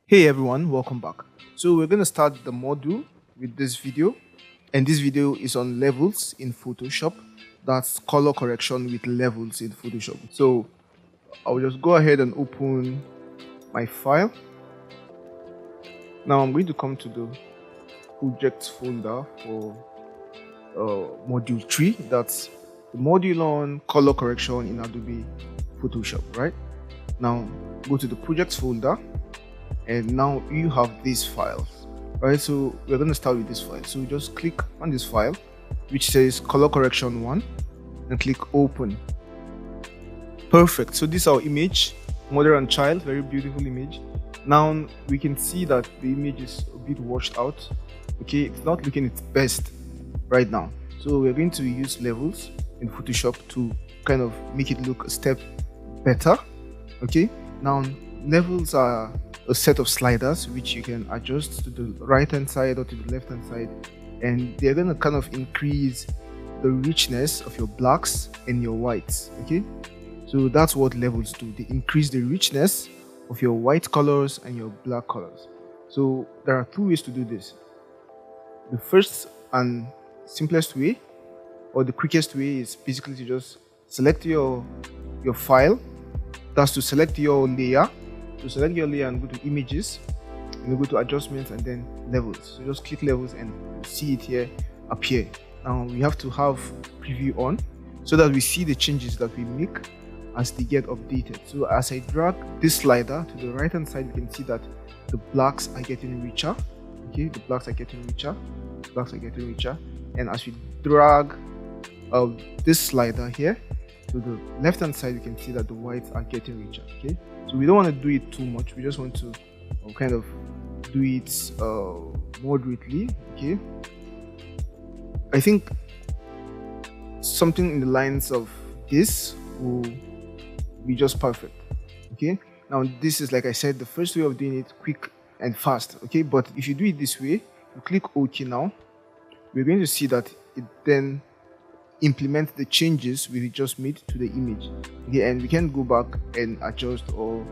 Hey everyone, welcome back. So we're going to start the module with this video, and this video is on levels in Photoshop. That's color correction with levels in Photoshop. So I'll just go ahead and open my file. Now I'm going to come to the projects folder for module 3. That's the module on color correction in Adobe Photoshop, right? Now go to the projects folder, and now you have these files, right? So we're going to start with this file. So just click on this file which says color correction 1 and click open. Perfect. So this is our image, mother and child, very beautiful image. Now we can see that the image is a bit washed out. Okay, it's not looking its best right now, so we're going to use levels in Photoshop to kind of make it look a step better. Okay, now levels are a set of sliders which you can adjust to the right hand side or to the left hand side, and they're going to kind of increase the richness of your blacks and your whites. Okay, so that's what levels do. They increase the richness of your white colors and your black colors. So there are two ways to do this. The first and simplest way, or the quickest way, is basically to just select your file. That's to select your layer. To select your layer and go to images, and you go to adjustments and then levels. So just click levels and you see it here appear. Now we have to have preview on so that we see the changes that we make as they get updated. So as I drag this slider to the right hand side, you can see that the blacks are getting richer. Okay, the blacks are getting richer, the blacks are getting richer. And as we drag this slider here to the left hand side, you can see that the whites are getting richer. Okay, so we don't want to do it too much, we just want to kind of do it moderately. Okay, I think something in the lines of this will be just perfect. Okay, now this is, like I said, the first way of doing it, quick and fast. Okay, but if you do it this way, you click OK. Now we're going to see that it then implement the changes we just made to the image. Okay, and we can go back and adjust or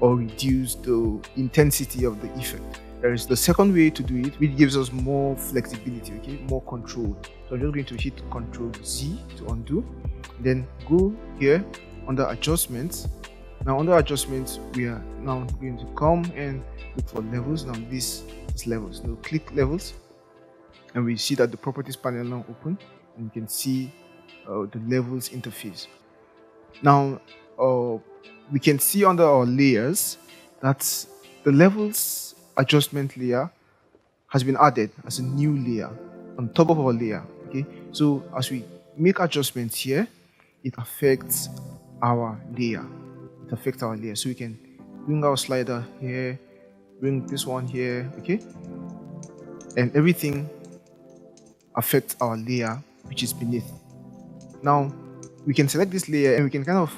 reduce the intensity of the effect. There is the second way to do it, which gives us more flexibility, okay, more control. So I'm just going to hit Ctrl Z to undo, then go here under adjustments. Now under adjustments, we are now going to come and look for levels. Now this is levels. Now click levels, and we see that the properties panel now open, and you can see the levels interface. Now we can see under our layers that the levels adjustment layer has been added as a new layer on top of our layer. Okay, so as we make adjustments here, it affects our layer. It affects our layer. So we can bring our slider here, bring this one here. Okay, and everything affects our layer which is beneath. Now we can select this layer and we can kind of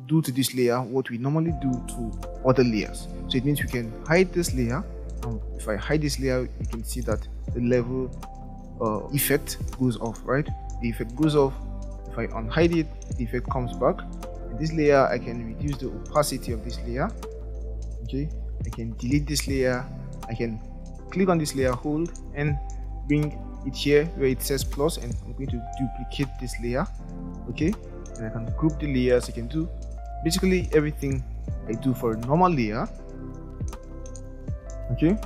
do to this layer what we normally do to other layers. So it means we can hide this layer. Now if I hide this layer, you can see that the level effect goes off, right? The effect goes off. If I unhide it, the effect comes back. And this layer, I can reduce the opacity of this layer. Okay, I can delete this layer. I can click on this layer, hold, and bring it here where it says plus, and I'm going to duplicate this layer. Okay, and I can group the layers. I can do basically everything I do for a normal layer. Okay,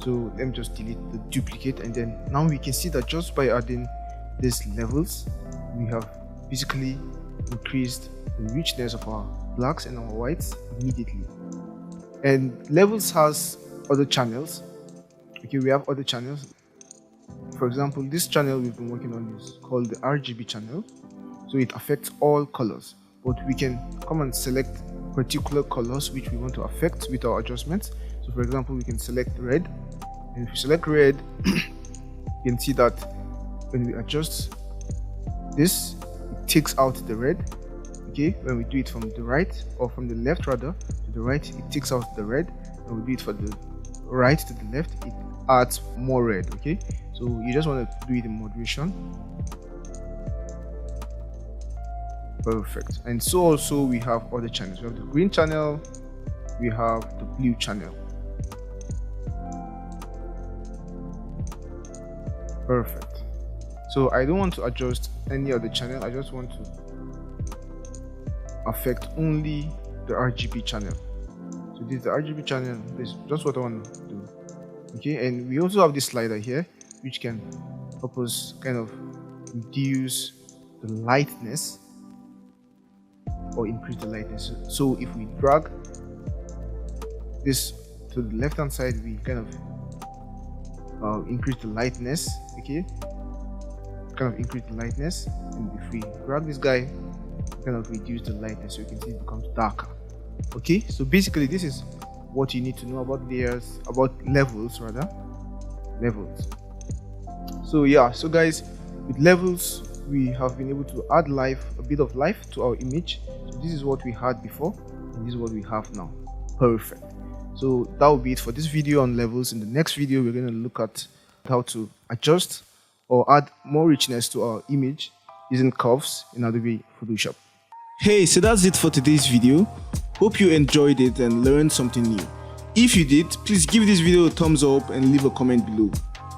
so let me just delete the duplicate, and then now we can see that just by adding these levels, we have basically increased the richness of our blacks and our whites immediately. And levels has other channels. Okay, we have other channels. For example, this channel we've been working on is called the RGB channel. So it affects all colors, but we can come and select particular colors which we want to affect with our adjustments. So for example, we can select red, and if we select red, you can see that when we adjust this, it takes out the red. Okay, when we do it from the right, or from the left rather to the right, it takes out the red. When we do it from the right to the left, it adds more red. Okay, so you just want to do it in moderation. Perfect. And so also we have other channels. We have the green channel, we have the blue channel. Perfect. So I don't want to adjust any of the channel. I just want to affect only the RGB channel. So this is the RGB channel. This is just what I want to do. Okay, and we also have this slider here which can help us kind of reduce the lightness or increase the lightness. So if we drag this to the left hand side, we kind of increase the lightness. Okay, kind of increase the lightness, and if we drag this guy, kind of reduce the lightness, so you can see it becomes darker. Okay, so basically this is what you need to know about layers, about levels rather, levels. So yeah, so guys, with levels we have been able to add a bit of life to our image. So this is what we had before, and this is what we have now. Perfect. So that will be it for this video on levels. In the next video we're going to look at how to adjust or add more richness to our image using curves in Adobe Photoshop. Hey, so that's it for today's video. Hope you enjoyed it and learned something new. If you did, please give this video a thumbs up and leave a comment below.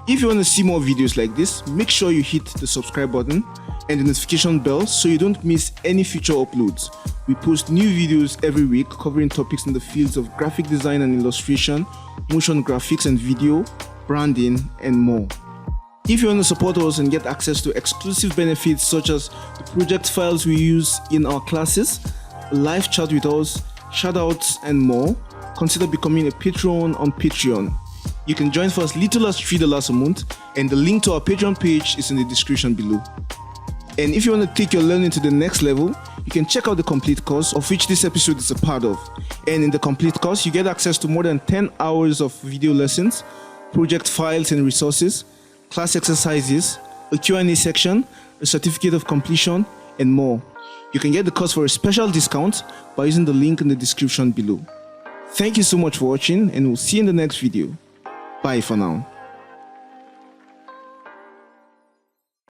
If you want to see more videos like this, make sure you hit the subscribe button and the notification bell so you don't miss any future uploads. We post new videos every week covering topics in the fields of graphic design and illustration, motion graphics and video, branding, and more. If you want to support us and get access to exclusive benefits such as the project files we use in our classes, a live chat with us, shoutouts, and more, consider becoming a patron on Patreon. You can join for as little as $3 a month, and the link to our Patreon page is in the description below. And if you want to take your learning to the next level, you can check out the complete course, of which this episode is a part of. And in the complete course, you get access to more than 10 hours of video lessons, project files and resources, class exercises, a Q&A section, a certificate of completion, and more. You can get the course for a special discount by using the link in the description below. Thank you so much for watching, and we'll see you in the next video. Bye for now.